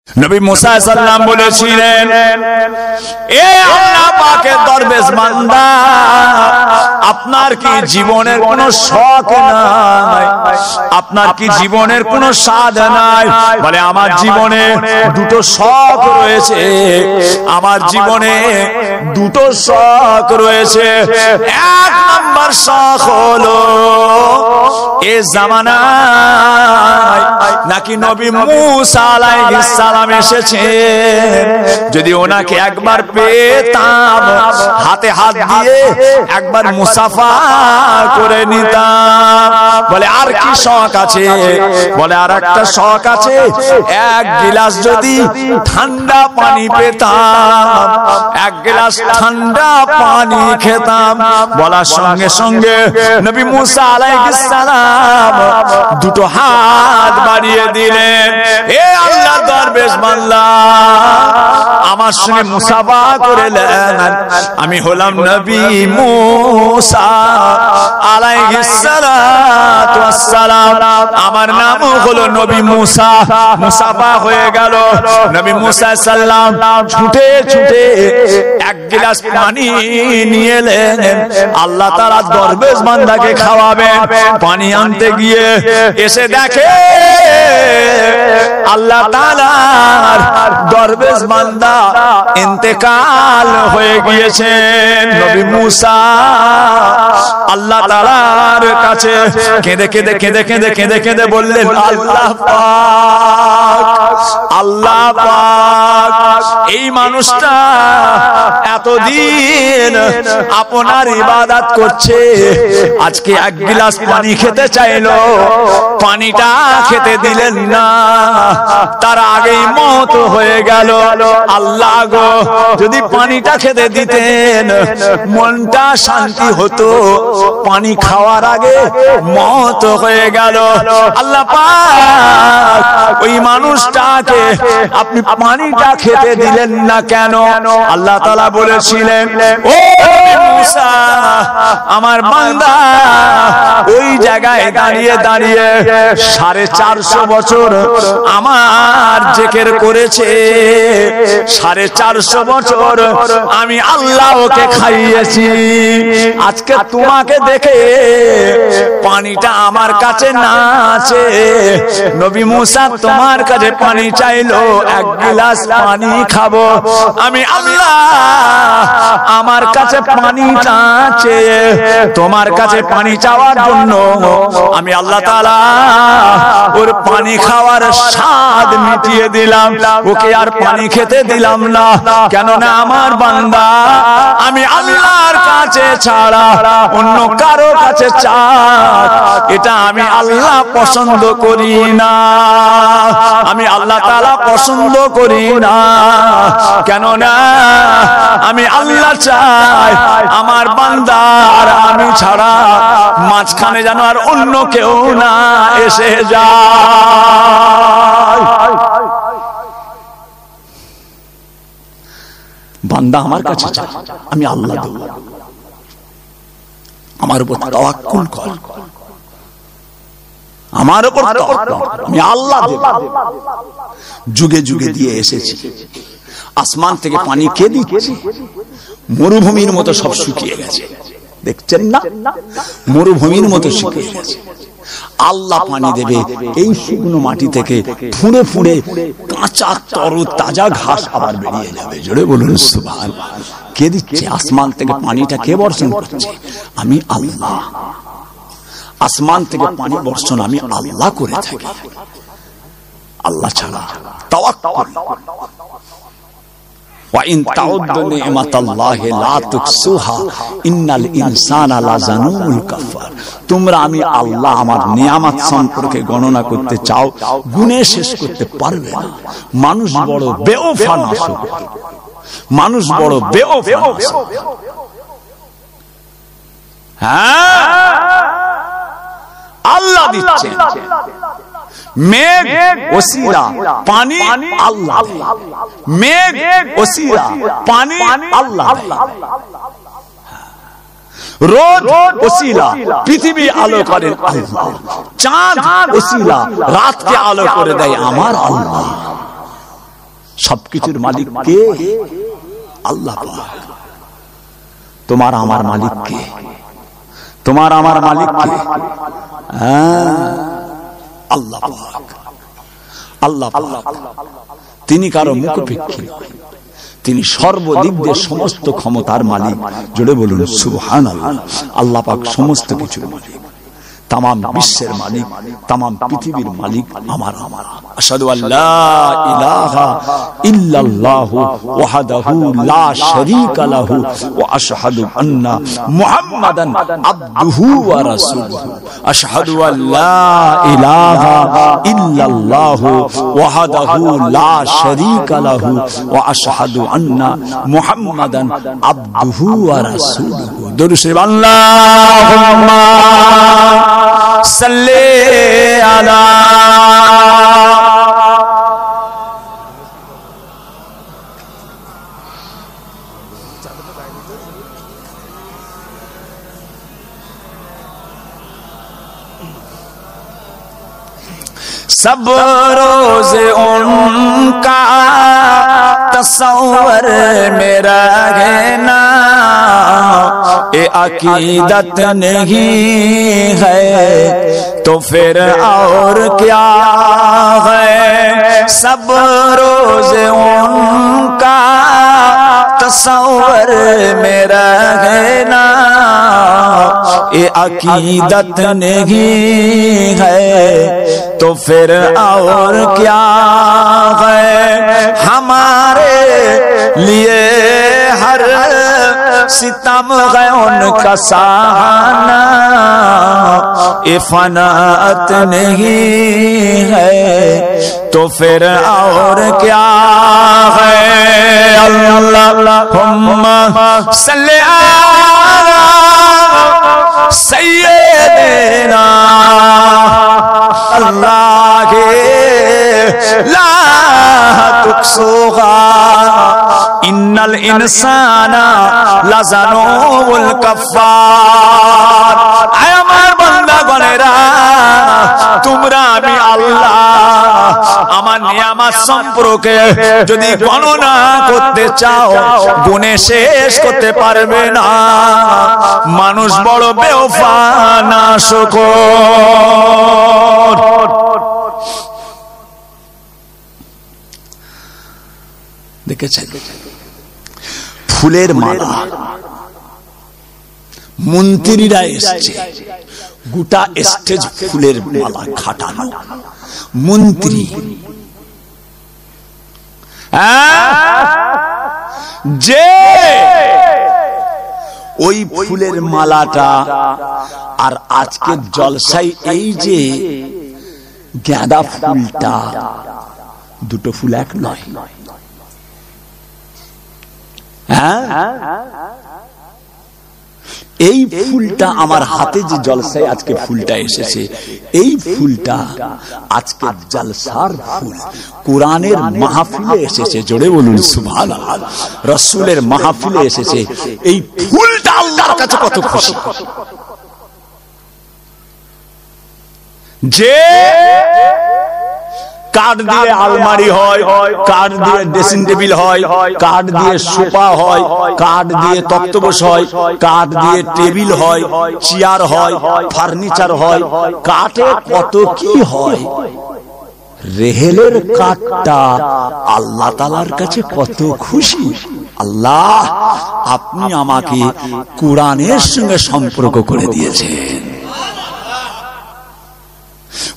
নবী মুসা সাল্লাম বলেছিলেন, এ আল্লাহ পাকের দরবেশ বান্দা, আপনার কি জীবনের কোনো শখ নাই? আপনার কি জীবনের কোনো স্বাদ নাই? বলে আমার জীবনে দুটো শখ রয়েছে, আমার জীবনে দুটো শখ রয়েছে। এক নম্বর শখ হলো এ জামানায় নাকি নবী মুসা আলাইহিস সালাম এসেছেন, যদি ওনাকে একবার পেতাম হাতে হাত দিয়ে একবার মুসাফা করে নিতাম। বলে আর কি শখ আছে? বলে আর একটা শখ আছে, এক গিলাস যদি ঠান্ডা পানি পেতাম, এক গিলাস ঠান্ডা পানি খেতাম। বলার সঙ্গে সঙ্গে নবী মুসা আলাইহিস সালাম দুটো হাত বাড়িয়ে দিলেন। এ আল্লাহ দরবেশ বান্দা, আমার সঙ্গে মুসাফা করলেন। আমি হলাম নবী মুসা আলাইহিস সালাতু ওয়াস সালাম, আমার নাম হলো নবী মুসা। মুসাফা হয়ে গেল। নবী মুসা সাল্লাম ছুটে ছুটে এক গ্লাস পানি নিয়ে এলেন। আল্লাহ তাআলা দরবেশ বান্দাকে খাওয়াবেন। পানি আনতে গিয়ে এসে দেখে আল্লাহ তাআলার দরবেশ বান্দা ইন্তেকাল হয়ে গিয়েছেন। নবী মুসা আল্লাহ তাআলার কাছে কেঁদে কেঁদে কেঁদে কেঁদে কেঁদে কেঁদে বললেন, আল্লাহ পাক, আল্লাহ পাক, এই মানুষটা এতদিন আপনার ইবাদত করছে, আজকে এক গ্লাস পানি খেতে চাইলো, পানিটা খেতে দিলেন না, তার আগেই মওত হয়ে গেল। আল্লাহ গো, যদি পানিটা খেতে দিতেন মনটা শান্তি হতো, পানি খাওয়ার আগে মওত হয়ে গেল। আল্লাহ পাক, ওই মানুষটাকে আপনি পানিটা খেতে দিলেন না কেন? আল্লাহ তাআলা বলেছিলেন, ও মুসা, আমার বান্দা ওই জায়গায় দাঁড়িয়ে দাঁড়িয়ে 450 বছর আমার জিকির করেছে, 450 বছর আমি আল্লাহ ওকে খাইয়েছি। আজকে তোমাকে দেখে পানিটা আমার কাছে না আছে, নবী মুসা তোমার কাছে পানি চাইলো, এক গ্লাস পানি খাবো, আমি আল্লাহ আমার কাছে পানি চাচ্ছে, তোমার কাছে পানি চাওয়ার জন্য আমি আল্লাহ তাআলা ওর পানি খাওয়ার স্বাদ মিটিয়ে দিলাম, ওকে আর পানি খেতে দিলাম না। কেননা আমার বান্দা আমি আল্লাহর কাছে ছাড়া অন্য কারো কাছে চাক, এটা আমি আল্লাহ পছন্দ করি না, আমি আল্লাহ তাআলা পছন্দ করি না। কেননা আমি আল্লাহ চাই আমার বান্দা আর আমি ছাড়া মাঝখানে যেন আর অন্য কেউ না এসে যায়। বান্দা আমার কাছে চায়, আমি আল্লাহ দেব, আমার উপর তাওয়াক্কুল কর, আমার উপর তাওয়াক্কুল, আমি আল্লাহ দেব। যুগে যুগে দিয়ে এসেছি, আসমান থেকে পানি কে দিচ্ছে? মরুভূমির মতো সব শুকিয়ে গেছে, দেখছেন না? মরুভূমির মতো শুকিয়ে গেছে। আল্লাহ পানি দেবে এই শুকনো মাটি থেকে, ফুঁড়ে ফুঁড়ে কাঁচা তরু তাজা ঘাস আবার বেরিয়ে যাবে। জোরে বলুন সুবহানাল্লাহ। কে দিচ্ছে? আসমান থেকে পানিটা কে বর্ষণ করছে? আমি আল্লাহ। আসমান থেকে পানি বর্ষণ আমি আল্লাহ করে থাকি, আল্লাহ ছাড়া তাওয়াক্কুল। وَإِن تَعُدُّوا نِعْمَةَ اللَّهِ لَا تُحْصُوهَا إِنَّ الْإِنسَانَ لَظَلُومٌ كَفَّارٌ। তোমরা আমি আল্লাহ আমার নিয়ামত সম্পর্কে গণনা করতে চাও, গুণে শেষ করতে পারবে না। মানুষ বড় বেওফা নাশক, মানুষ বড় বেওফা নাশক। হ্যাঁ, আল্লাহ দিচ্ছেন মেঘ ওসিলা, পানি আল্লাহ, মেঘ ওসিলা, পানি আল্লাহ, রোদ ওসিলা, পৃথিবী আলো করেন আল্লাহ, চাঁদ ওসিলা, রাতকে আলো করে দেয় আমার আল্লাহ। সবকিছুর মালিক কে? আল্লাহ পাক। তোমার আমার মালিক কে? তোমার আমার মালিক কে? আল্লাহ পাক। আল্লাহ পাক তিনি কারো মুখাপেক্ষী, তিনি সর্বদিক দিয়ে সমস্ত ক্ষমতার মালিক। জোরে বলুন সুবহানাল্লাহ। আল্লাহ পাক সমস্ত কিছুর মালিক, तमाम বিশ্বের মালিক, तमाम পৃথিবীর মালিক আমার। আশহাদু আল্লা ইলাহা ইল্লাল্লাহু ওয়াহদাহু লা শারীকা লাহু ওয়া আশহাদু আন্না মুহাম্মাদান আবদুহু ওয়া রাসূলুহু। আশহাদু আল্লা ইলাহা ইল্লাল্লাহু ওয়াহদাহু লা শারীকা লাহু ওয়া আশহাদু আন্না মুহাম্মাদান আবদুহু ওয়া রাসূলুহু। দরুদ শরীফ। আল্লাহুম্মা सल्ले अला सब रोज उनका तस्वर मेरा रहना ए अकीदत नहीं है तो फिर और क्या है। सब रोज उनका तस्वर मेरा रहना ए अकीदत नहीं है तो फिर और क्या है। हमारे लिए हर सितम है उनका सहाना ए फनात नहीं है तो फिर और क्या है। अल्लाहुम्मा सल्ली अला सय्यिदिना अल्लाह के ला तुक्सुहा इन्नल इंसाना लज़ानुल कफ्फार। आय আমার বান্দাগণেরা, তোমরা আমি আল্লাহ আমার নিয়ামত সম্পর্কে যদি গণনা করতে চাও গুণে শেষ করতে পারবে না। মানুষ বড় বেওফা নাশকর। দেখেছেন ফুলের মালা, মন্ত্রীরা এসছে, গোটা স্টেজ ফুলের মালা খাটানো। মন্ত্রী যে ওই ফুলের মালাটা আর আজকের জলসায় এই যে গাঁদা ফুলটা, দুটো ফুল এক নয়। এই ফুলটা আমার হাতে যে জলসায় আজকে ফুলটা এসেছে, এই ফুলটা আজকে জলসার ফুল। কোরআনের মাহফিলে এসেছে, জোরে বলুন সুবহানাল্লাহ। রাসূলের মাহফিলে এসেছে, এই ফুলটা আল্লাহর কাছে কত খুশি। যে কাঠ দিয়ে আলমারি হয়, কাঠ দিয়ে ড্রেসিং টেবিল হয়, কাঠ দিয়ে সোফা হয়, কাঠ দিয়ে তক্তপোষ হয়, কাঠ দিয়ে টেবিল হয়, চেয়ার হয়, ফার্নিচার হয়, কাঠে কত কি হয়। রেহেলের কাঠটা আল্লাহ তাআলার কাছে কত খুশি। আল্লাহ আপনি আমাকে কোরআনের সঙ্গে সম্পর্ক করে দিয়েছেন।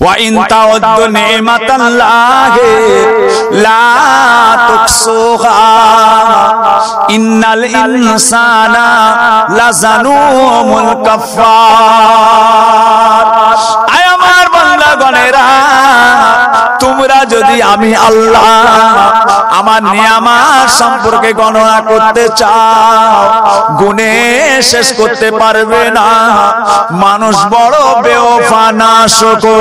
وَإِن تَعُدُّوا نِعْمَةَ اللَّهِ لَا تُحْصُوهَا إِنَّ الْإِنسَانَ لَظَلُومٌ كَفَّارٌ। আয় আমার বান্দাগণেরা, তোমরা যদি আমি আল্লাহ আমার নিয়ামত সম্পর্কে গণনা করতে চাও গুণে শেষ করতে পারবে না। মানুষ বড় বেওফা নাশকর।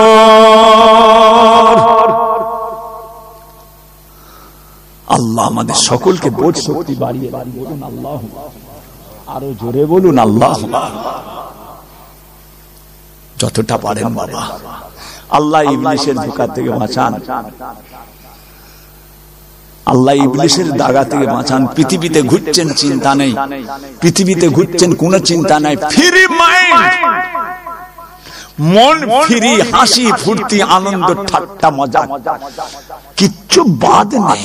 আল্লাহ আমাদের সকলকে বোধ শক্তি বাড়িয়ে বলুন আল্লাহ, আরো জোরে বলুন আল্লাহ। যতটা পারেন বাবা আল্লাহ ইবলিসের ধোঁকা থেকে বাঁচান। আল্লাহ ইবলিসের দাগা থেকে বাঁচান। পৃথিবীতে ঘুরছেন চিন্তা নেই, পৃথিবীতে ঘুরছেন কোনো চিন্তা নাই, ফ্রি মাইন্ড, মন ফ্রি, হাসি ফুর্তি আনন্দ ঠাট্টা মজা, কিচ্ছু বাদ নেই।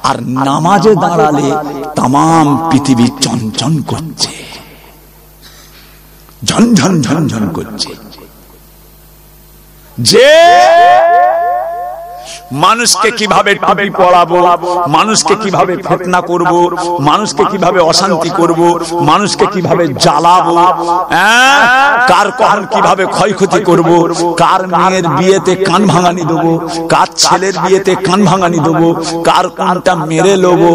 আর নামাজে দাঁড়ালে তামাম পৃথিবী চঞ্চন করছে, ঝনঝন ঝনঝন করছে। যে মানুষকে কিভাবে টুপি পরাবো, মানুষকে কিভাবে ফিতনা করব, মানুষকে কিভাবে অশান্তি করব, মানুষকে কিভাবে জ্বালাবো, কার কখন কিভাবে ক্ষয়ক্ষতি করব, কার মেয়ের বিয়েতে কান ভাঙানি দেবো, কার ছেলের বিয়েতে কান ভাঙানি দেবো, কার কানটা মেরে লোবো,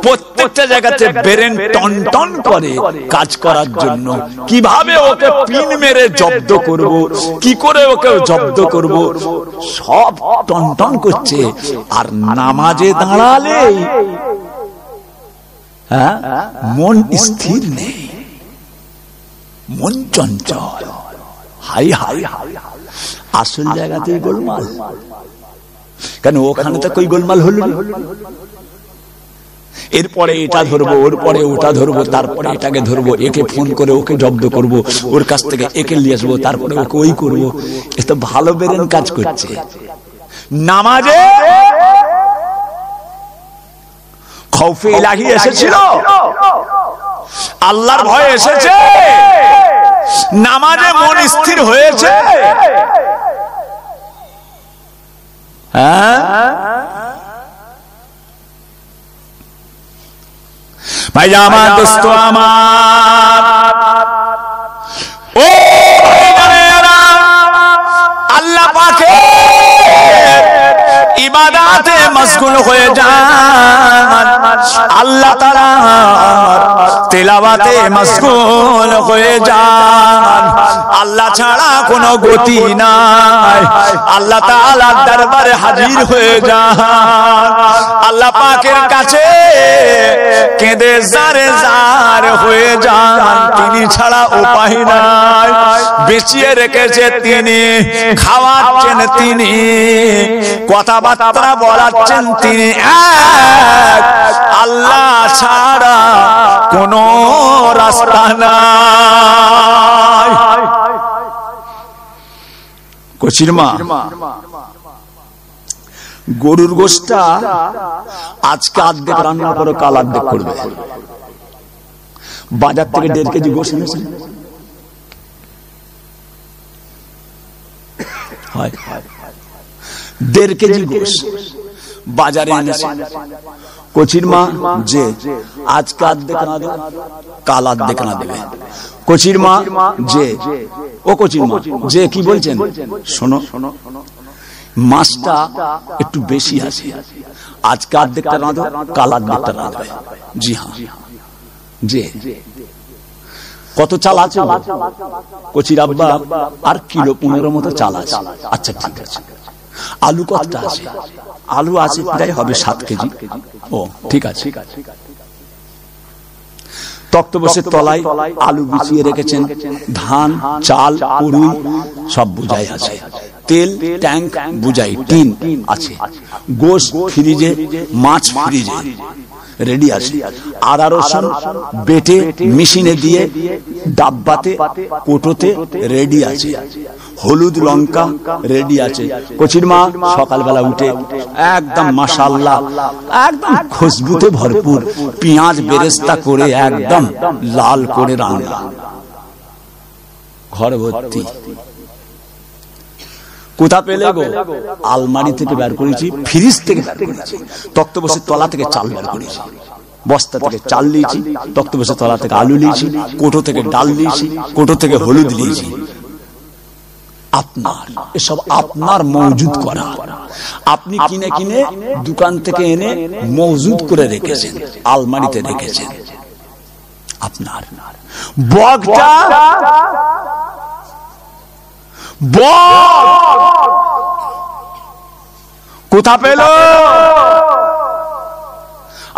প্রত্যেকটা জায়গাতে ব্রেন টন টন করে কাজ করার জন্য। কিভাবে ওকে পিন মেরে জব্দ করব, কি করে ওকে জব্দ করব, সব টন টন করছে। আর নামাজে দাঁড়ালে মন স্থির নেই, মন চঞ্চল, হাই হাই হাই। আসল জায়গাতেই গোলমাল, কেন ওখানে তো কই গোলমাল হলো না। এরপরে এটা ধরবো, ওর পরে ওটা ধরবো, তারপরে এটাকে ধরবো, একে ফোন করে ওকে জব্দ করব, ওর কাছ থেকে একে নিয়ে আসবো, তারপরে ওকে ওই করবো। এ তো ভালো বেরেন কাজ করছে। নামাজে খৌফে ইলাহি এসেছিল, আল্লাহর ভয় এসেছে, নামাজে মন স্থির হয়েছে। ভাই আমার, দোস্ত আমার, ও আল্লাহ পাকে ইবাদতে মশগুল হয়ে যান, আল্লাহ তাআলার তেলাওয়াতে মশগুল হয়ে যান। আল্লাহ ছাড়া কোনো গতি নাই, আল্লাহ তাআলার দরবারে হাজির হয়ে যান, আল্লাহ পাকের কাছে কেঁদে জারে জার হয়ে যান। তিনি ছাড়া উপায় নাই, বেঁচিয়ে রেখেছে তিনি, খাওয়াচ্ছেন তিনি, কথাবার্তা বলাচ্ছেন তিনি, এক আল্লাহ ছাড়া কোনো রাস্তা নাই। কচির মা, গরুর গোশটা আজকে অর্ধেক রান্না করে কাল অর্ধেক করবে। বাজার থেকে 1.5 কেজি গোশ এনেছেন, হয় 1.5 কেজি গোশ বাজারে এনেছে। কচির মা যে আজকে অর্ধেক না দেবে, কাল অর্ধেক না দেবে। কচির মা যে, ও কচির মা যে কি বলছেন শোনো, মাছটা একটু বেশি আছে, আজকে অর্ধেকটা রাঁধো, কাল অর্ধেকটা রাঁধবে। জি হ্যাঁ, যে কত চাল আছে? কচির আব্বা আর কিলো 15 মতো চাল আছে। আচ্ছা ঠিক আছে। আলু কতটা আছে? আলু আছে প্রায় হবে 7 কেজি। ও ঠিক আছে। তক্তপোষের তলায় আলু বিছিয়ে রেখেছেন, ধান চাল উড়ুই সব বুঝাই আছে, তেল ট্যাঙ্ক বুঝাই টিন আছে, গোশ ফ্রিজে, মাছ ফ্রিজে রেডি আছে, আদা রসুন বেটে মেশিনে দিয়ে ডাব্বাতে কোটোতে রেডি আছে, হলুদ লঙ্কা রেডি আছে। কচির মা সকালবেলা উঠে একদম মাশাআল্লাহ একদম খুশবুতে ভরপুর পেঁয়াজ বেরেস্তা করে একদম লাল করে রান্না, ঘর ভর্তি। কোথা পেলে গো? আলমারি থেকে বের করেছি, ফ্রিজ থেকে বের করেছি, তক্তপোষের তলা থেকে চাল বের করেছি, বস্তা থেকে চাল নিয়েছি, তক্তপোষের তলা থেকে আলু নিয়েছি, কোটো থেকে ডাল নিয়েছি, কোটো থেকে হলুদ নিয়েছি। আপনার এসব আপনার মজুদ করা, আপনি কিনে কিনে দোকান থেকে এনে মজুদ করে রেখেছেন, আলমারিতে রেখেছেন। আপনার বগটা কোথা পেল?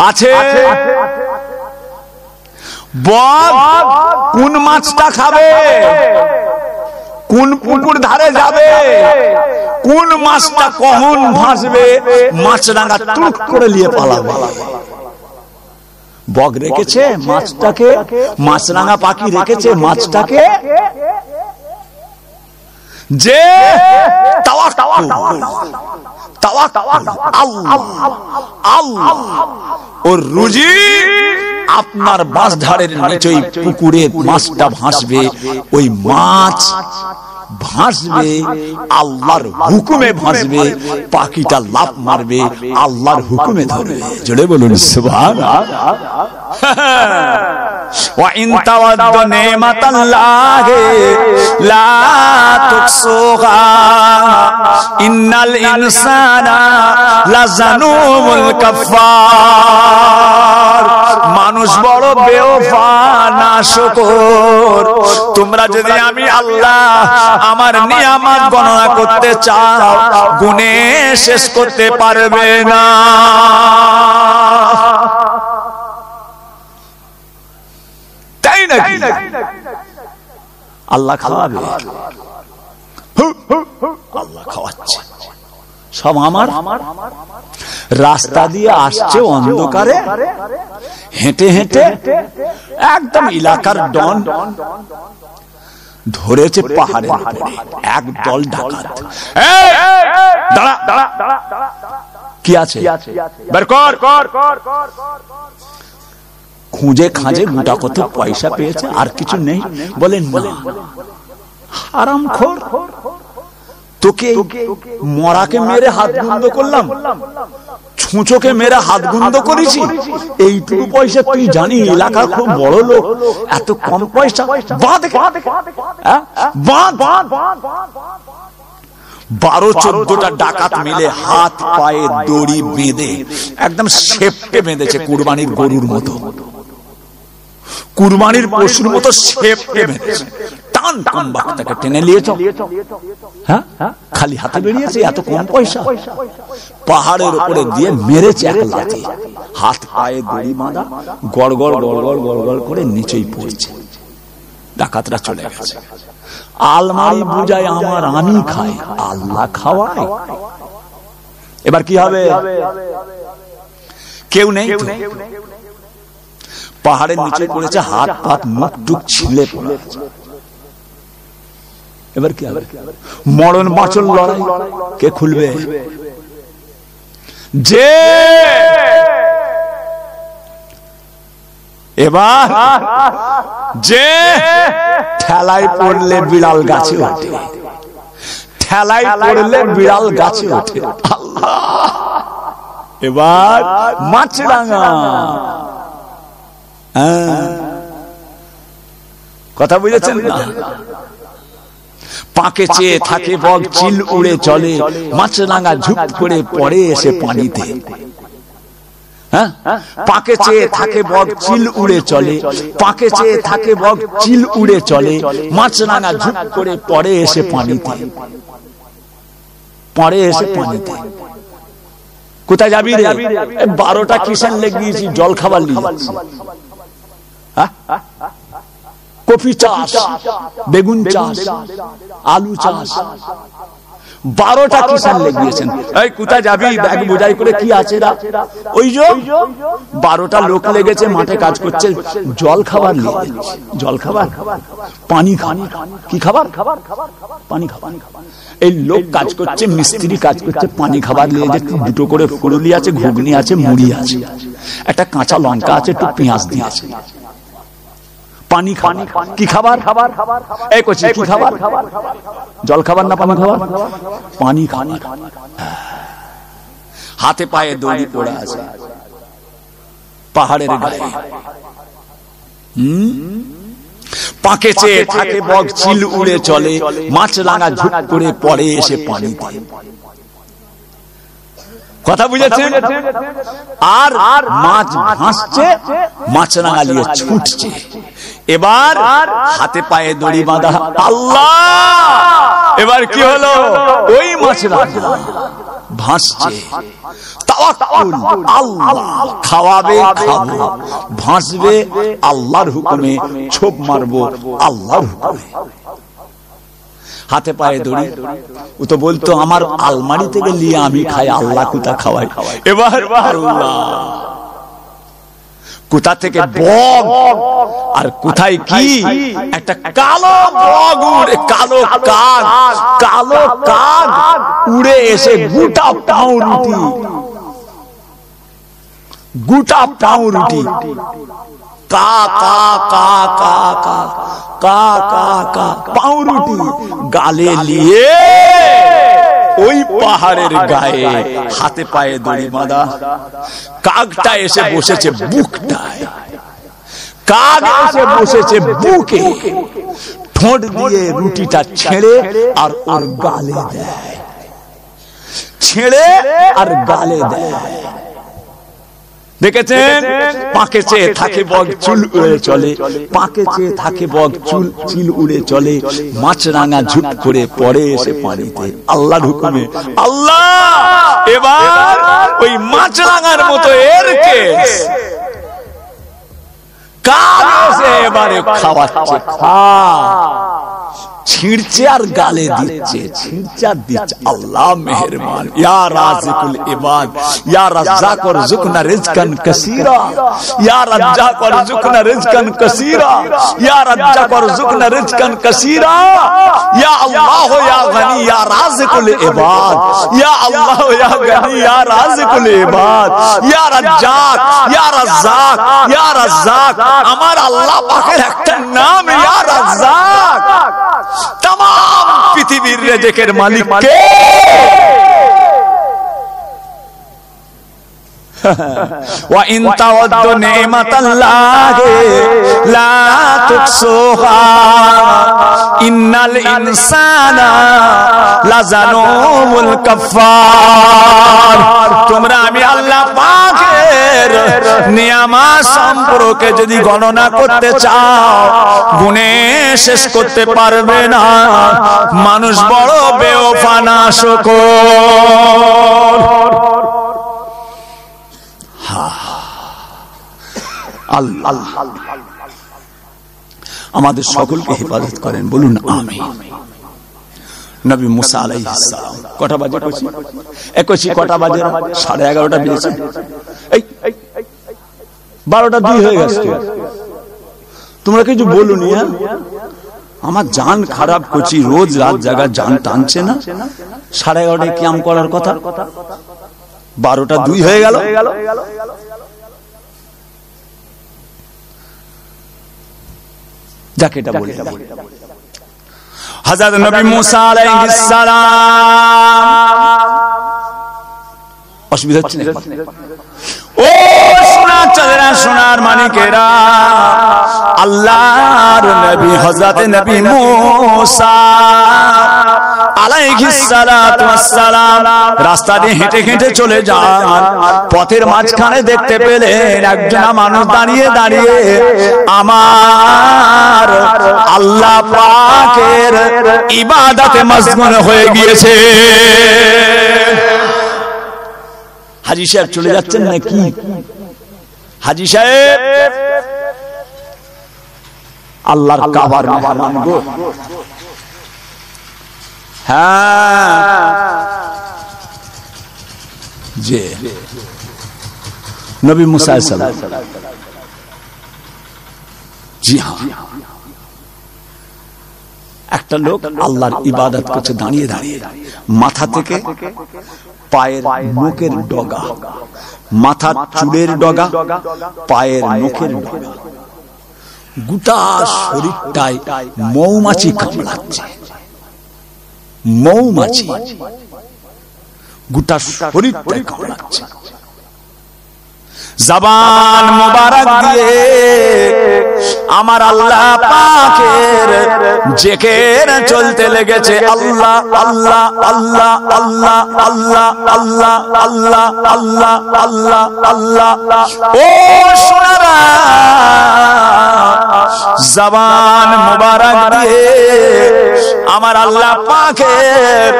আছে। বগ কোন মাছটা খাবে? কোন পুকুর ধারে যাবে, কোন মাছটা কখন ভাসবে, মাছরাঙা টুক করে নিয়ে পালাবে। বগ রেখেছে মাছটাকে, মাছরাঙা পাখি রেখেছে মাছটাকে, যে ওর রুজি আপনার বাঁশ ধারের নিচে পুকুরে মাছটা ভাসবে, ওই মাছ ভাসবে আল্লাহর হুকুমে ভাসবে, পাখিটা লাফ মারবে আল্লাহর হুকুমে ধরবে। জোরে বলুন সুবহানাল্লাহ। ওয়া ইন তাওয়াদ্দু নিমাতাল্লাহি লা তুকসুহা ইন্নাল ইনসানা লাযানুমুল কাফফার। মানুষ বড় বেওফা নাশকর। তোমরা যদি আমি আল্লাহ আমার নিয়ামত গণনা করতে চাও, গুণে শেষ করতে পারবে না। তাই নাকি? আল্লাহ খাওয়াবে, আল্লাহ খাওয়াচ্ছে। সব আমার রাস্তা দিয়ে আসছে অন্ধকারে, হেঁটে হেঁটে একদম এলাকার ডন ধরেছে পাহাড়ের উপরে এক দল ডাকাত। দাঁড়া দাঁড়া দাঁড়া, কি আছে বের কর। খুঁজে খাঁজে গোটা কত পয়সা পেয়েছে, আর কিছু নেই। বলেন না হারামখোর, তোকে মরাকে মেরে হাত গুন্দ করলাম, ছুঁচোকে মেরে হাত গুন্দ করেছি, এইটুকু পয়সা তুই জানি এলাকার খুব বড় লোক, এত কম পয়সা। 12-14টা ডাকাত মিলে হাত পায়ে দড়ি বেঁধে একদম শেপটে বেঁধেছে, কুরবানির গরুর মতো, কুরবানির পশুর মতো শেপটে বেঁধেছে। টান টান বাঘটাকে টেনে নিয়েছ। হ্যাঁ, খালি হাতে বেরিয়েছে, এত কম পয়সা। পাহাড়ের উপরে দিয়ে মেরেছে এক লাথি, হাত পায়ে দড়ি বাঁধা, গড়গড় গড়গড় গড়গড় করে নিচেই পড়ছে। ডাকাতরা চলে গেছে। আলমারি বুঝায় আমার, আমি খাই, আল্লাহ খাওয়ায়। এবার কি হবে? কেউ নেই, পাহাড়ের নিচে পড়েছে, হাত পাত মুখ টুক ছিঁড়ে পড়েছে। এবার কি হবে? মরণ বাঁচন লড়াই, কে খুলবে? যে এবার যে ঠেলায় পড়লে বিড়াল গাছে ওঠে, ঠেলায় পড়লে বিড়াল গাছে ওঠে। আল্লাহ, এবার মাছরাঙা। কথা বুঝেছেন না? পাকে চেয়ে থাকে বগ, চিল উড়ে চলে, মাছরাঙা ঝুপ করে পড়ে এসে পানিতে। হ্যাঁ, পাকে চেয়ে থাকে বগ, চিল উড়ে চলে, পাকে চেয়ে থাকে বগ, চিল উড়ে চলে, মাছরাঙা ঝুপ করে পড়ে এসে পানিতে, পড়ে এসে পানিতে। কোথায় যাবি রে? 12টা কিষান লেগে গিয়েছি, জল খাবার নিয়ে যাচ্ছি। কফি চাষ, বেগুন চাষ, আলু চাষ, 12টা কিষান লেগিয়েছেন। এই কোথায় যাবি? ব্যাগ বোঝাই করে, কি আছে রা? ওই যে 12টা লোক লেগেছে, মাঠে কাজ করছে, জল খাবার নিয়ে, জল খাবার, পানি খাবার। কি খাবার? পানি খাবার। এই লোক কাজ করছে, মিস্ত্রি কাজ করছে, পানি খাবার নিয়ে যে 2টো করে ফুলুলি আছে, ঘুগনি আছে, মুড়ি আছে, একটা কাঁচা লঙ্কা আছে, একটু পেঁয়াজ দিয়েছে। পানি খাবার। কি খাবার? এই করছি, কি খাবার? জল খাবার না পানি খাবার? পানি খাবার। হাতে পায়ে দড়ি পড়ে আছে পাহাড়ের গায়ে। পাকে চেয়ে থাকে বগ, চিল উড়ে চলে, মাছরাঙা ঝুপ করে পড়ে এসে পানিতে। কথা বুঝেছেন? আর মাছ ভাসছে, মাছরাঙা নিয়ে ছুটছে। এবার হাতে পায়ে দড়ি বাঁধা। আল্লাহ, এবার কি হলো? ওই মাছরাঙা ভাসছে। তাওয়াক্কুল, আল্লাহ খাওয়াবে, খাবো, ভাসবে আল্লাহর হুকুমে, ছোপ মারবো আল্লাহর হুকুমে। হাতে পায়ে দড়ি। ও তো বলতো আমার আলমারি থেকে নিয়ে আমি খাই, আল্লাহ কোথা খাওয়াই। এবার আল্লাহ কোথা থেকে বগ, আর কোথায় কি একটা কালো বগ উড়ে, কালো কাক, কালো কাক উড়ে এসে গোটা পাউরুটি, গোটা পাউরুটি কা কা কা কা কা কা কা কা পাউরুটি গালে নিয়ে ওই পাহাড়ের গায়ে হাতে পায়ে দড়ি বাঁধা কাকটা এসে বসেছে বুকটায়, কাক এসে বসেছে বুকে, ঠোঁট দিয়ে রুটিটা ছেড়ে আর ওর গালে দেয়, ছেড়ে আর গালে দেয়। দেখেছেন, পাকে চেয়ে থাকে বগ চুল উড়ে চলে, পাকে চেয়ে থাকে বগ চুল উড়ে চলে, মাছরাঙা ঝুপ করে পড়ে এসে পানিতে আল্লাহর হুকুমে। আল্লাহ এবার ওই মাছরাঙার মতো এর কেস কাক এসে এবারে খাওয়াচ্ছে, ছিঁড়ছে আর গালে দিচ্ছে, ছিঁড়ছে আর দিচ্ছে। আল্লাহ মেহেরবান, ইয়া রাজিকুল ইবাদ, ইয়া রাজ্জাক ওয়ারযুকনা রিজকান কাসীরা, ইয়া রাজ্জাক ওয়ারযুকনা রিজকান কাসীরা, ইয়া রাজ্জাক ওয়ারযুকনা রিজকান কাসীরা, ইয়া আল্লাহ ইয়া গনি ইয়া রাজিকুল ইবাদ, ইয়া আল্লাহ ইয়া গনি ইয়া রাজিকুল ইবাদ, ইয়া রাজ্জাক ইয়া রাজ্জাক ইয়া রাজ্জাক। আমার আল্লাহ পাকের একটা নাম ইয়া রাজ্জাক। তাম পৃথিবীর রিজকের মালিক কে? ওয়া ইন তাওয়াদ্দু নি'মাতাল্লাহি লা তুহসুহা ইন্নাল ইনসানা লাযালুমুল কাফফার। তোমরা আমি আল্লাহ পাকের নিয়ামত সম্পর্কে যদি গণনা করতে চাও, গুণে শেষ করতে পারবে না। মানুষ বড় বেওফা নাশকর। আল্লাহ আমাদের সকলকে হেফাজত করেন, বলুন আমিন। নবী মুসা আলাইহিস সালাম কটা বাজে কইছি? 21 কটা বাজে? 11:30 বেজেছে। এই 12টা 2 হয়ে গেছে। তোমরা কিছু বলুনি? আমার জান খারাপ করছি, রোজ রাত জাগা জান টানছে না? 11:30 কিয়াম করার কথা, 12টা 2 হয়ে গেল। যাকে এটা বলে হযরত নবী মুসা আলাইহিস সালাম, অসুবিধা হচ্ছে না? ও সোনার চাঁদেরা, সোনার মানিকেরা, আল্লাহর নবী হযরত নবী মুসা আলাইহিস সালাতু ওয়াস সালাম রাস্তা দিয়ে হেঁটে হেঁটে চলে যান। পথের মাঝখানে দেখতে পেলেন একজন মানুষ দাঁড়িয়ে দাঁড়িয়ে আমার আল্লাহ পাকের ইবাদতে মশগুল হয়ে গিয়েছে। হাজী সাহেব চলে যাচ্ছেন নাকি? হাজী সাহেব আল্লাহর কাবার মেহমান গো। হ্যাঁ, যে নবী মুসা আলাইহিস সালাম, জি হ্যাঁ, একটা লোক আল্লাহর ইবাদত করছে দাঁড়িয়ে দাঁড়িয়ে, মাথা থেকে পায়ের নখের ডগা, মাথার চুলের ডগা, পায়ের নখের ডগা, গোটা শরীরটাই মৌমাছি কামড়াচ্ছে। মৌমাছি গোটা শরীরটাই কামড়াচ্ছে। জবান মোবারক দিয়ে আমার আল্লাহ পাকের জিকির চলতে লেগেছে। আল্লাহ আল্লাহ আল্লাহ আল্লাহ আল্লাহ আল্লাহ আল্লাহ আল্লাহ আল্লাহ আল্লাহ। ও সোনারা, জবান মুবারক দিয়ে আমার আল্লাহ পাকের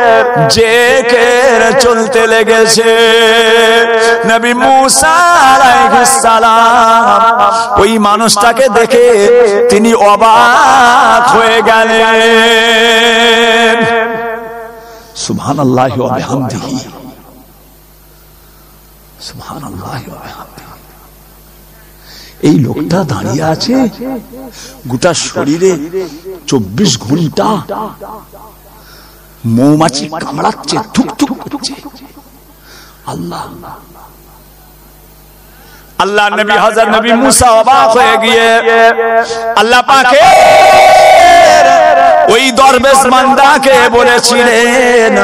জিকির চলতে লেগেছে। নবী মুসা আলাইহিস সালাম ওই মানুষটাকে দেখে তিনি অবাক হয়ে গেলেন। সুবহানাল্লাহি ওয়া বিহামদিহি, সুবহানাল্লাহি ওয়া বিহামদিহি। এই লোকটা দাঁড়িয়ে আছে, গোটা শরীরে 24 ঘন্টা মৌমাছি কামড়াচ্ছে, থুক থুক করছে। আল্লাহ আল্লাহ নবী হযরত নবী মুসা অবাক হয়ে গিয়ে আল্লাহ পাকের ওই দরবেশ বান্দাকে বলেছিলেন,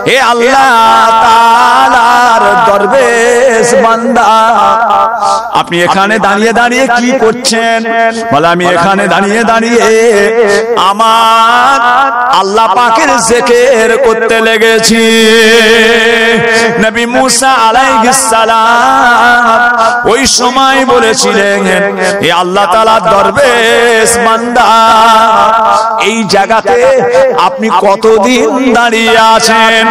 হে আল্লাহ তাআলার দরবেশ বান্দা, আপনি এখানে দাঁড়িয়ে দাঁড়িয়ে কি করছেন? বলে আমি এখানে দাঁড়িয়ে দাঁড়িয়ে আমার আল্লাহ পাকের জিকির করতে লেগেছি। নবী মুসা আলাইহিস সালাম ওই সময় বলেছিলেন, হে আল্লাহ তাআলার দরবেশ বান্দা, এই জায়গাতে আপনি কতদিন দাঁড়িয়ে আছেন?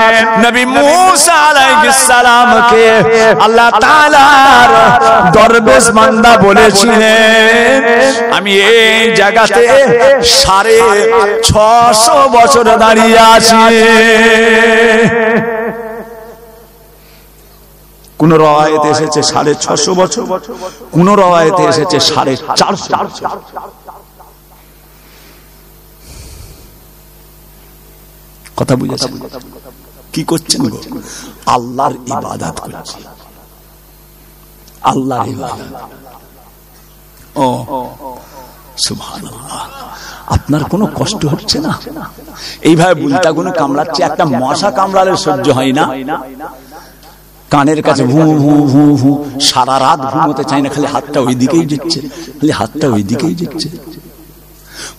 নবী মুসা আলাইহিস সালামকে আল্লাহ তাআলার দরবেশ বান্দা বলেছিলেন, আমি এই জায়গাতে 650 বছর দাঁড়িয়ে আছি। কোন রওয়ায়েতে এসেছে 650 বছর, কোন রওয়ায়েতে এসেছে 450 বছর। কথা বুঝেছেন? কি করছেন গো? আল্লাহর ইবাদত করছেন, আল্লাহর ইবাদত। ও সুবহানাল্লাহ, আপনার কোনো কষ্ট হচ্ছে না? এইভাবে বুলতা গুলো কামড়াচ্ছে, একটা মশা কামড়ালে সহ্য হয় না, কানের কাছে ভু ভু ভু ভু, সারা রাত ঘুমোতে চায় না, খালি হাতটা ওই দিকেই যাচ্ছে, খালি হাতটা ওই দিকেই যাচ্ছে।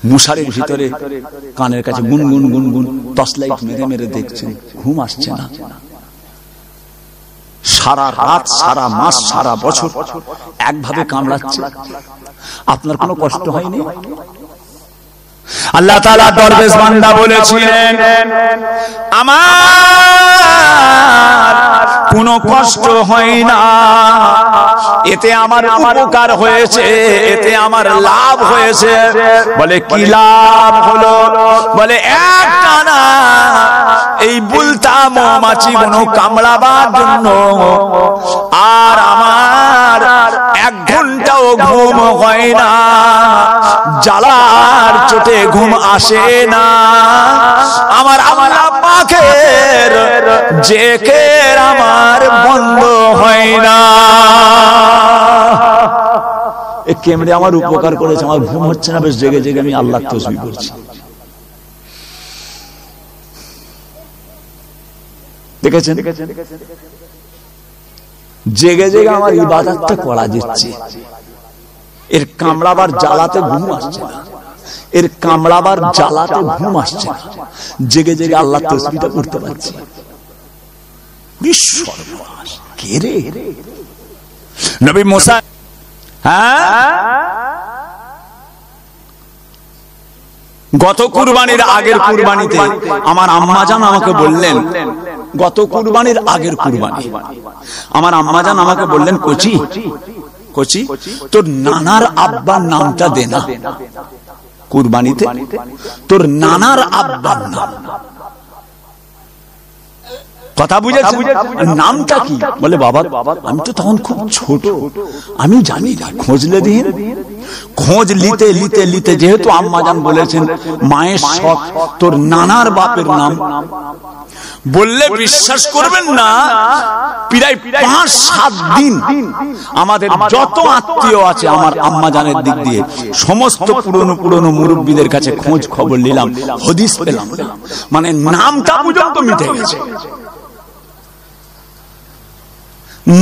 মশারির ভিতরে কানের কাছে গুনগুন গুনগুন টর্চলাইট মেরে মেরে দেখছেন, ঘুম আসছে না। সারা রাত, সারা মাস, সারা বছর একভাবে কামড়াচ্ছে, আপনার কোনো কষ্ট হয়নি? আল্লাহ তাআলা দরবেশ বান্দা বলেছিলেন, আমার কোনো কষ্ট হয় না, এতে আমার উপকার হয়েছে, এতে আমার লাভ হয়েছে। বলে কি লাভ হলো? বলে একটা না, এই বুলতা মৌমাছি গুলো কামড়াবার জন্য আর আমার 1 ঘন্টাও ঘুম হয় না, জ্বালার চোটে ঘুম আসে না, আমার আল্লাহ পাকের জিকির আমার বন্ধ হয় না। এ কেমনে আমার উপকার করেছে, আমার ঘুম হচ্ছে না, বেশ জেগে জেগে আমি আল্লাহর তাসবিহ করছি। দেখেছেন? জেগে জেগে আমার ইবাদতটা করা যাচ্ছে। এর কামড়াবার জ্বালাতে ঘুম আসছে না, এর কামড়াবার জ্বালাতে ঘুম আসছে না, জেগে জেগে আল্লাহর তাসবিহটা করতে পারছি। বিশ্বর্বাস কে রে? নবী মুসা, গত কুরবানির আগের কুরবানিতে আমার আম্মাজান আমাকে বললেন, গত কুরবানির আগের কুরবানি আমার আম্মাজান আমাকে বললেন, কোচি কোচি তোর নানার আব্বার নামটা দে না কুরবানিতে, তোর নানার আব্বার নাম। কথা বুঝেছেন? নামটা কি? বলে বাবা আমি তো তখন খুব ছোট, আমি জানি না, খোঁজলে দিন। খোঁজ নিতে নিতে নিতে যেহেতু আম্মাজান বলেছেন মায়ের শখ, তোর নানার বাপের নাম বললে বিশ্বাস করবেন না, প্রায় 5-7 দিন আমাদের যত আত্মীয় আছে আমার আম্মাজানের দিক দিয়ে সমস্ত পুরনো পুরনো মুরব্বীদের কাছে খোঁজ খবর নিলাম, হদিস পেলাম, মানে নামটা পর্যন্ত মিটে গেছে,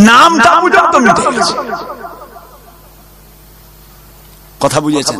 নামটা পর্যন্ত মিটে গেছে। কথা বুঝেছেন?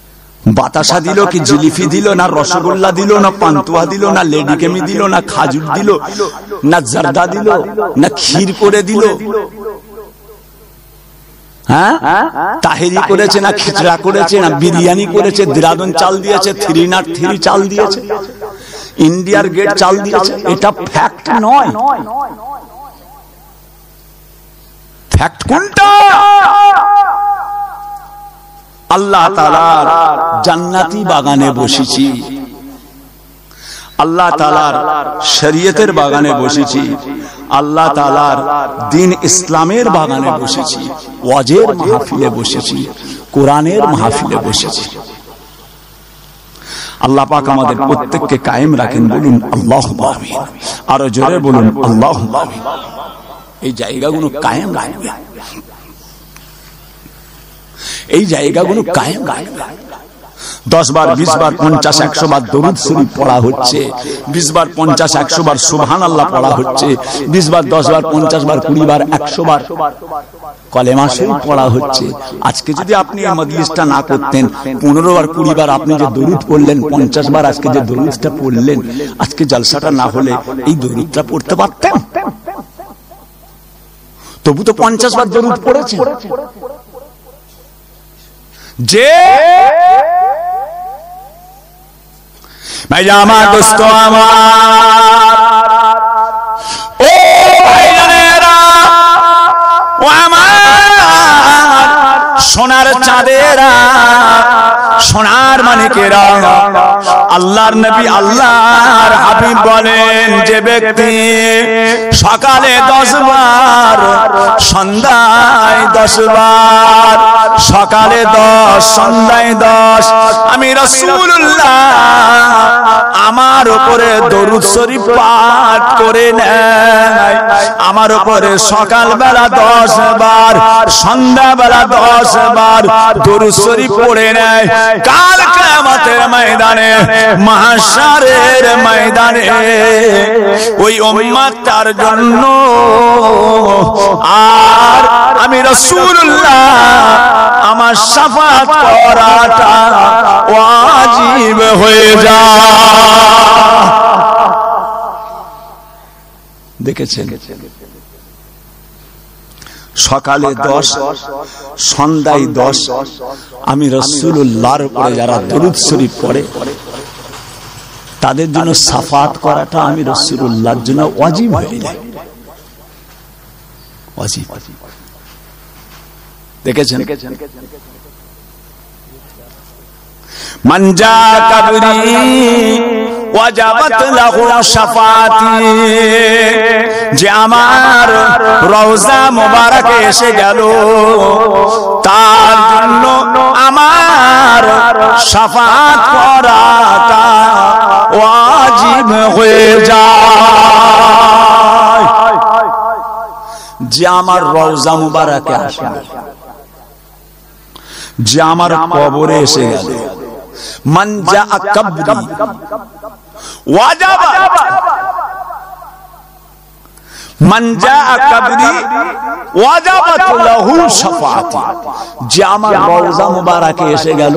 বাতাসা দিল কি জিলিপি দিল, না রসগোল্লা দিল, না পান্তুয়া দিল, না লেডিকেমি দিল, না খাজুর দিল, না জারদা দিল, না ক্ষীর করে দিল, হ্যাঁ তাহেরি করেছে, না খিচড়া করেছে, না বিরিয়ানি করেছে, দেরাদুন চাল দিয়েছে, 303 চাল দিয়েছে, ইন্ডিয়ার গেট চাল দিয়েছে। এটা ফ্যাক্ট নয়। ফ্যাক্ট কোনটা? আল্লাহ তাআলার জান্নাতি বাগানে বসেছি, আল্লাহ তাআলার শরীয়তের বাগানে বসেছি, আল্লাহ তাআলার দ্বীন ইসলামের বাগানে বসেছি, ওয়াজের মাহফিলে বসেছি, কোরআনের মাহফিলে বসেছি। আল্লাহ পাক আমাদের প্রত্যেককে কায়েম রাখেন, বলুন আল্লাহুম্মা আমিন। আরো জোরে বলুন আল্লাহুম্মা আমিন। এই জায়গাগুলো কায়েম রাখবে, এই জায়গাগুলো কায়েম রাখবে। 10 বার 20 বার 50 100 বার দরুদ শরীফ পড়া হচ্ছে, 20 বার 50 100 বার সুবহানাল্লাহ পড়া হচ্ছে, 20 বার 10 বার 50 বার 20 বার 100 বার কলেমা শরীফ পড়া হচ্ছে। আজকে যদি আপনি এই মজলিসটা না করতেন, 15 বার 20 বার আপনি যে দরুদ পড়লেন, 50 বার আজকে যে দরুদটা পড়লেন, আজকে জলসাটা না হলে এই দরুদটা পড়তে পারতেন? তবু তো 50 বার দরুদ পড়েছেন। যে আমার দোস্ত আমার, ও ভাইজানেরা, ও আমার সোনার চাঁদেরা, সোনার মানিকেরা, আল্লাহর নবী আল্লাহর হাবিব বলেন, যে ব্যক্তি সকালে 10 বার, সন্ধ্যায় 10 বার, সকালে 10 সন্ধ্যায় 10 আমি রাসূলুল্লাহ আমার উপরে দরুদ শরীফ পাঠ করে নেয়, আমার উপরে সকালবেলা 10 বার, সন্ধ্যাবেলা 10 বার দরুদ শরীফ পড়ে নেয়, কাল কিয়ামতের ময়দানে, মাহশারের ময়দানে ওই উম্মতটার জন্য আর আমি রাসূলুল্লাহ আমার শাফাআত করাটা ওয়াজিব হয়ে যায়। দেখেছেন? সকালে 10 সন্ধ্যায় 10 আমি রাসূলুল্লাহর উপরে যারা দরুদ শরীফ পড়ে তাদের জন্য শাফাআত করাটা আমি রাসূলুল্লাহর জন্য ওয়াজিব হয়ে যায়। ওয়াজিব। দেখেছেন? মান জা কবরি ওয়াজাবাত লাহু শাফাআতি, যে আমার রওজা মোবারকে এসে গেল তার জন্য আমার শাফাআত করাটা ওয়াজিব হয়ে যায়। যে আমার রওজা মোবারকে আসে, যে আমার কবরে এসে গেল, মান জা কবরি ওয়াজাবাত, মান জা কবরি ওয়াজাবাত লাহু শাফাআতি, যে আমার রওজা মুবারাকে এসে গেল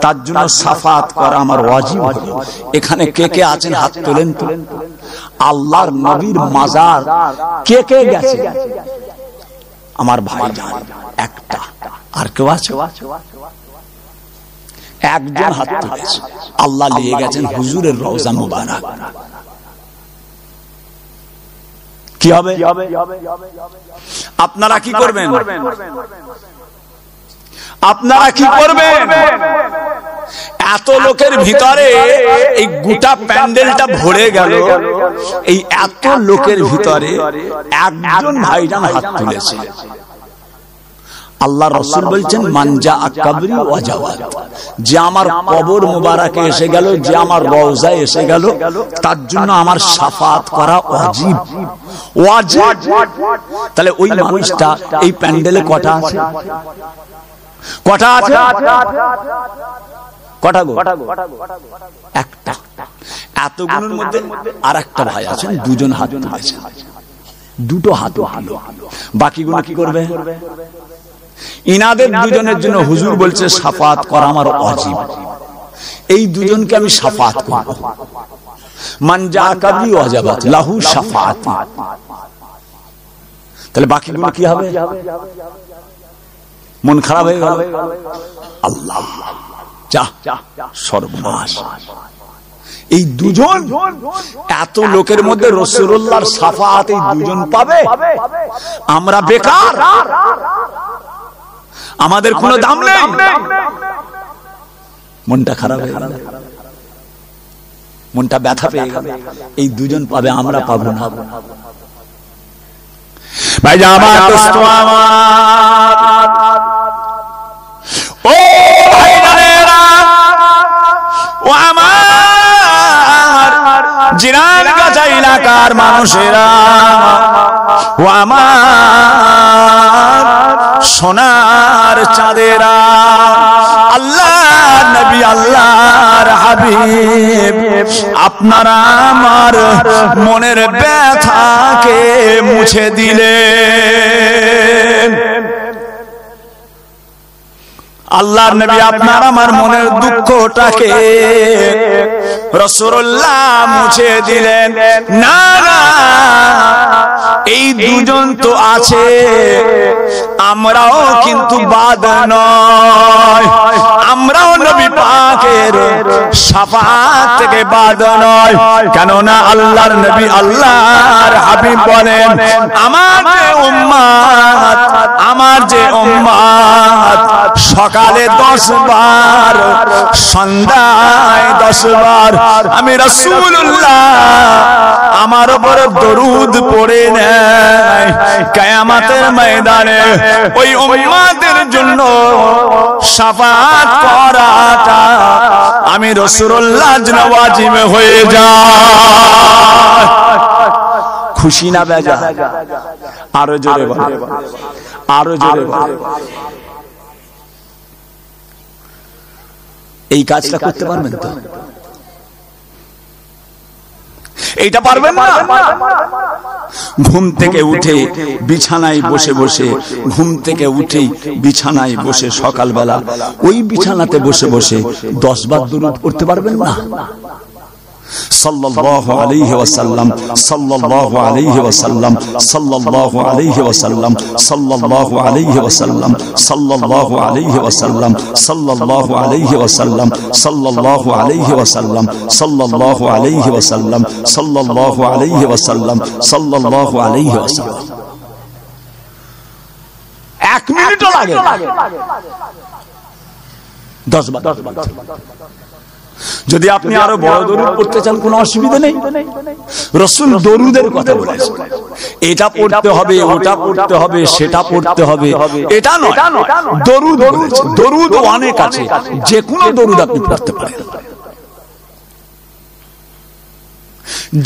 তার জন্য শাফাআত করা আমার ওয়াজিব হলো। এখানে কে কে আছেন হাত তোলেন তো। আল্লাহর নবীর মাজার কে কে গেছে? আমার ভাইজান একটা, আর কেউ আছে? একজন হাত তুলেছে। আল্লাহ নিয়ে গেছেন হুজুরের রওজা মুবারক। কি হবে? আপনারা কি করবেন? আপনারা কি করবেন? এত লোকের ভিতরে এই গোটা প্যান্ডেলটা ভরে গেল, এই এত লোকের ভিতরে একজন ভাইজান হাত তুলেছে। আল্লাহ রাসূল বলছেন মান জা কবরি ওয়াজাবাত, যে আমার কবর মুবারকে এসে গেল, যে আমার রওজায় এসে গেল তার জন্য আমার শাফাআত করা ওয়াজিব। ওয়াজিব। তাহলে ওই মানুষটা এই প্যান্ডেলে কটা আছে? কটা আছে? কটা গো? একটা। এতগুলোর মধ্যে আরেকটা ভাই আছেন, দুজন হাত তুলেছেন, দুটো হাত ভালো। বাকিগুলো কি করবে? ইনাদের দুজনের জন্য হুজুর বলছে শাফাআত করা আমার ওয়াজিব। এই দুজনকে আমি শাফাত করব। মান জা কাবলি ওয়াজাবাত লাহু শাফাত। তাহলে বাকিগুলো কি হবে? মন খারাপ হয়ে গেল, আল্লাহ যা সর্বনাশ। এই দুজন, এত লোকের মধ্যে রাসূলুল্লাহর শাফাত এই দুজন পাবে, আমরা বেকার, আমাদের কোনো দাম নেই। মনটা খারাপ হয়ে গেল, মনটা ব্যথা পেয়ে গেল। এই দুজন পাবে, আমরা পাবো না। ভাই আমার দোস্ত আমার, ও ভাই জানেরা, ও আমার জিরান কাছা এলাকার মানুষেরা, ও আমার সোনার চাঁদেরা, আল্লাহ নবী আল্লাহর হাবিব আপনারা আমার মনের ব্যথাকে মুছে দিলেন। আল্লাহর নবী আপনার আমার মনের দুঃখটাকে রাসূলুল্লাহ মুছে দিলেন। না না, এই দুজন তো আছে, আমরাও কিন্তু বাদ নয়, আমরাও নবী পাকের শাফাত থেকে বাদ নয়। কেননা আল্লাহর নবী আল্লাহর হাবিব বলেন, আমার যে উম্মত, আমার যে উম্মত সকালে 10 বার, সন্ধ্যায় 10 বার আমি রাসূলুল্লাহ আমার উপর দরুদ পড়ে নেয়, কিয়ামতের ময়দানে ওই উম্মতের জন্য শাফাত করাটা আমি রাসূলুল্লাহ জন্য ওয়াজিব হয়ে যায়। খুশি না বেজা? আরো জোরে বল, আরো জোরে বল। এই কাজটা করতে পারবেন তো? এইটা পারবেন না? ঘুম থেকে উঠে বিছানায় বসে বসে, ঘুম থেকে উঠেই বিছানায় বসে সকালবেলা ওই বিছানাতে বসে বসে 10 বার দরুদ পড়তে পারবেন না? সাল্লাল্লাহু আলাইহি ওয়াসাল্লাম, সাল্লাল্লাহু আলাইহি ওয়াসাল্লাম, সাল্লাল্লাহু আলাইহি ওয়াসাল্লাম, সাল্লাল্লাহু আলাইহি ওয়াসাল্লাম, সাল্লাল্লাহু আলাইহি ওয়াসাল্লাম, সাল্লাল্লাহু আলাইহি ওয়াসাল্লাম, সাল্লাল্লাহু আলাইহি ওয়াসাল্লাম, সাল্লাল্লাহু আলাইহি ওয়াসাল্লাম, সাল্লাল্লাহু আলাইহি ওয়াসাল্লাম, সাল্লাল্লাহু আলাইহি ওয়াসাল্লাম। 1 মিনিটও লাগে না, 10 বার। যদি আপনি আরো বড় দরুদ পড়তে চান কোনো অসুবিধা নেই। রাসূল দরুদের কথা বলেছেন, এটা পড়তে হবে, ওটা পড়তে হবে, সেটা পড়তে হবে, এটা নয়। দরুদ বলেছেন, দরুদ অনেক আছে, যে কোনো দরুদ আপনি পড়তে পারেন,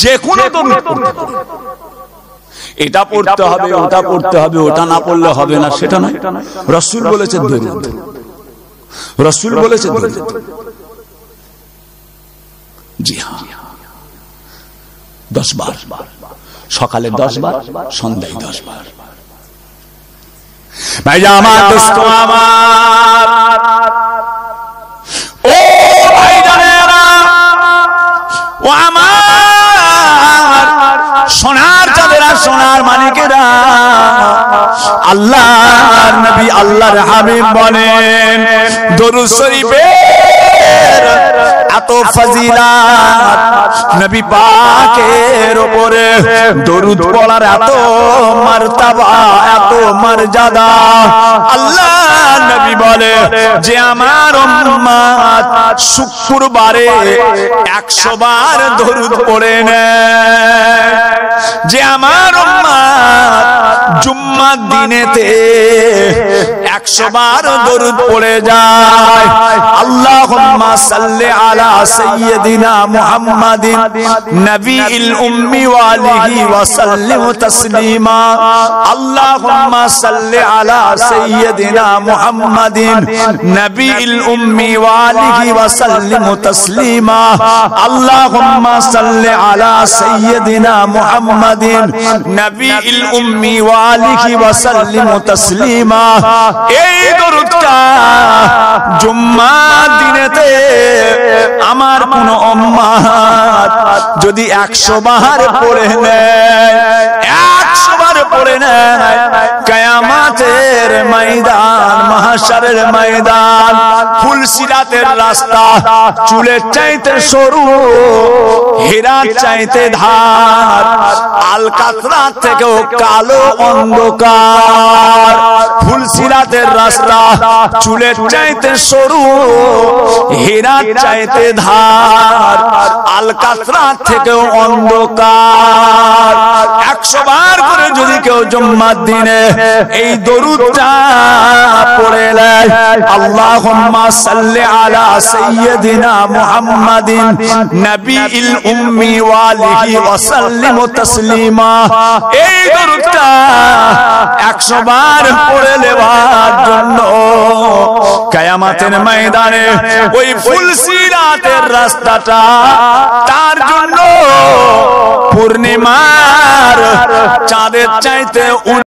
যে কোনো দরুদ পড়তে পারেন। এটা পড়তে হবে, ওটা পড়তে হবে, ওটা না পড়লে হবে না, সেটা নয়। রাসূল বলেছেন দরুদ, রাসূল বলেছেন দরুদ। জি হ্যাঁ, 10 বার, সকালে 10 বার, সন্ধ্যায় 10 বার। ভাই আমার দোস্ত আমার, ও ভাই জানেরা, ও আমার সোনার চাঁদেরা, সোনার মানিকেরা, আল্লাহর নবী আল্লাহর হাবিব বলেন, দরুদ শরীফের এত ফজিলত, নবী পাকের উপরে দরুদ পড়ার এত মারতাবা, এত মর্যাদা। আল্লাহ নবী বলে যে আমার উম্মত শুক্রবারে 100 বার দরুদ পড়ে নেয়, যে আমার উম্মত জুম্মার দিনেতে 100 বার দরুদ পড়ে যায়। আল্লাহুম্মা সাল্লি আলা সাইয়্যিদিনা মুহাম্মাদিন নবিয়িল উম্মি ওয়া আলিহি ওয়া সাল্লিম তাসলিমা। আল্লাহুম্মা সাল্লি আলা সাইয়্যিদিনা মুহাম্মাদিন নবিয়িল উম্মি ওয়া আলিহি ওয়া সাল্লিম তাসলিমা। আল্লাহুম্মা সাল্লি আলা সাইয়্যিদিনা মুহাম্মাদিন নবিয়িল উম্মি ওয়া ওয়ালিহি ওয়া সাল্লিমু তাসলিমা। এই দরুদটা জুম্মার দিনেতে আমার কোন উম্মাত যদি 100 বার পড়ে নেয়, 100 বার পড়ে নেয়, কিয়ামতের ময়দান, মাহশরের ময়দান, ফুলসিরাতের রাস্তা চুলের চাইতে সরু, হীরার চাইতে ধার, আলকাতরাত থেকেও কালো অন্ধকার। ফুলসিরাতের রাস্তা চুলের চাইতে সরু, হীরার চাইতে ধার, আলকাতরাত থেকেও অন্ধকার। 100 বার করে যদি কেউ জুম্মার দিনে এই দরুদটা পড়ে নেয়, আল্লাহুম্মা সাল্লি আলা সাইয়্যিদিনা মুহাম্মাদিন নবিয়িল উম্মি ওয়া আলিহি ওয়া সাল্লিমু তাসলিমা। এই দরুদটা 100 বার পড়ে নেওয়ার জন্য কিয়ামতের ময়দানে ওই ফুলসিরাতের রাস্তাটা তার জন্য পূর্ণিমার চাঁদের চাইতে